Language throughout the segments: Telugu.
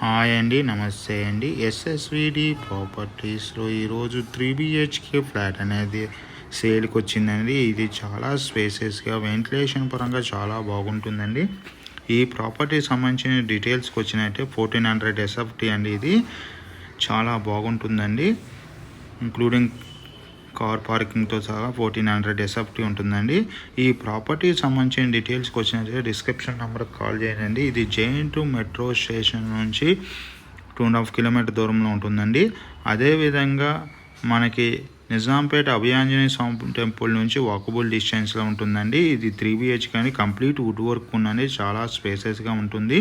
హాయ్ అండి, నమస్తే అండి. ఎస్ఎస్విడి ప్రాపర్టీస్లో ఈరోజు 3 BHK ఫ్లాట్ అనేది సేల్కి వచ్చిందండి. ఇది చాలా స్పేసెస్గా వెంటిలేషన్ పరంగా చాలా బాగుంటుందండి. ఈ ప్రాపర్టీ సంబంధించిన డీటెయిల్స్కి వచ్చినట్టే 1400 SFT అండి. ఇది చాలా బాగుంటుందండి. ఇంక్లూడింగ్ కార్ పార్కింగ్తో సహా 1400 SFT ఉంటుందండి. ఈ ప్రాపర్టీ సంబంధించిన డీటెయిల్స్కి వచ్చినట్లయితే డిస్క్రిప్షన్ నెంబర్కి కాల్ చేయండి. ఇది JN2 మెట్రో స్టేషన్ నుంచి 2.5 కిలోమీటర్ దూరంలో ఉంటుందండి. అదేవిధంగా మనకి నిజాంపేట అభయాంజనేయ స్వామి టెంపుల్ నుంచి వాకబుల్ డిస్టెన్స్లో ఉంటుందండి. ఇది 3 BHK అని కంప్లీట్ వుడ్ వర్క్ ఉన్నది, చాలా స్పేసెస్గా ఉంటుంది.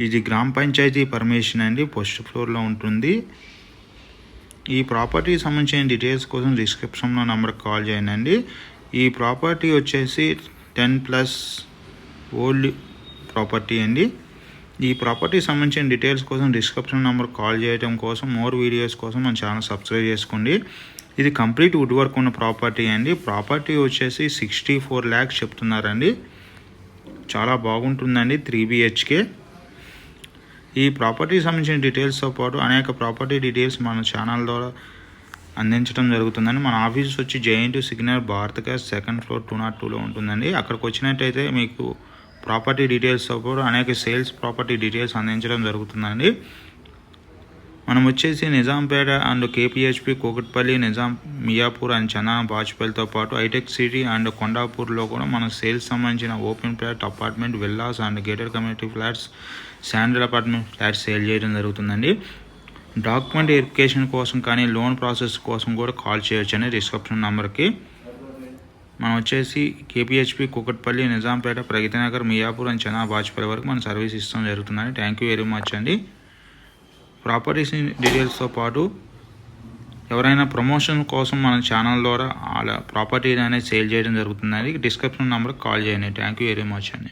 ఇది గ్రామ పంచాయతీ పర్మిషన్ అండి, ఫస్ట్ ఫ్లోర్లో ఉంటుంది. ఈ ప్రాపర్టీ సంబంధించిన డీటెయిల్స్ కోసం డిస్క్రిప్షన్లో నెంబర్కి కాల్ చేయండి. ఈ ప్రాపర్టీ వచ్చేసి 10+ ఓల్డ్ ప్రాపర్టీ అండి. ఈ ప్రాపర్టీ సంబంధించిన డీటెయిల్స్ కోసం డిస్క్రిప్షన్ నెంబర్కి కాల్ చేయడం కోసం, మోర్ వీడియోస్ కోసం మన ఛానల్ సబ్స్క్రైబ్ చేసుకోండి. ఇది కంప్లీట్ వుడ్ వర్క్ ఉన్న ప్రాపర్టీ అండి. ప్రాపర్టీ వచ్చేసి 64 lakhs చెప్తున్నారండి. చాలా బాగుంటుందండి. 3 BHK. ఈ ప్రాపర్టీ సంబంధించిన డీటెయిల్స్తో పాటు అనేక ప్రాపర్టీ డీటెయిల్స్ మన ఛానల్ ద్వారా అందించడం జరుగుతుందండి. మన ఆఫీస్ వచ్చి JN2 signal Bharat gas 2nd floor 202లో ఉంటుందండి. అక్కడికి వచ్చినట్టయితే మీకు ప్రాపర్టీ డీటెయిల్స్తో పాటు అనేక సేల్స్ ప్రాపర్టీ డీటెయిల్స్ అందించడం జరుగుతుందండి. మనం వచ్చేసి Nizampet and KPHP, Kukatpally, Nizam, Miyapur and Chandana బాజ్పేయితో పాటు హైటెక్ సిటీ అండ్ కొండాపూర్లో కూడా మన సేల్స్ సంబంధించిన open flat, apartment, villas and gated community flats, standard apartment flats sale చేయడం జరుగుతుందండి. డాక్యుమెంట్ వెరిఫికేషన్ కోసం కానీ లోన్ ప్రాసెస్ కోసం కూడా కాల్ చేయొచ్చు అండి డిస్క్రిప్షన్ నెంబర్కి. మనం వచ్చేసి KPHP, కూకట్పల్లి, నిజాంపేట, ప్రగతినగర్, మియాపూర్ అండ్ చందన బాజ్పేయి వరకు మన సర్వీస్ ఇస్తాం జరుగుతుందండి. థ్యాంక్ యూ వెరీ మచ్ అండి. ప్రాపర్టీస్ డీటెయిల్స్తో పాటు ఎవరైనా ప్రమోషన్ కోసం మన ఛానల్ ద్వారా అలా ప్రాపర్టీ అనేది సేల్ చేయడం జరుగుతుందండి. డిస్క్రిప్షన్ నెంబర్కి కాల్ చేయండి. థ్యాంక్ యూ వెరీ మచ్ అండి.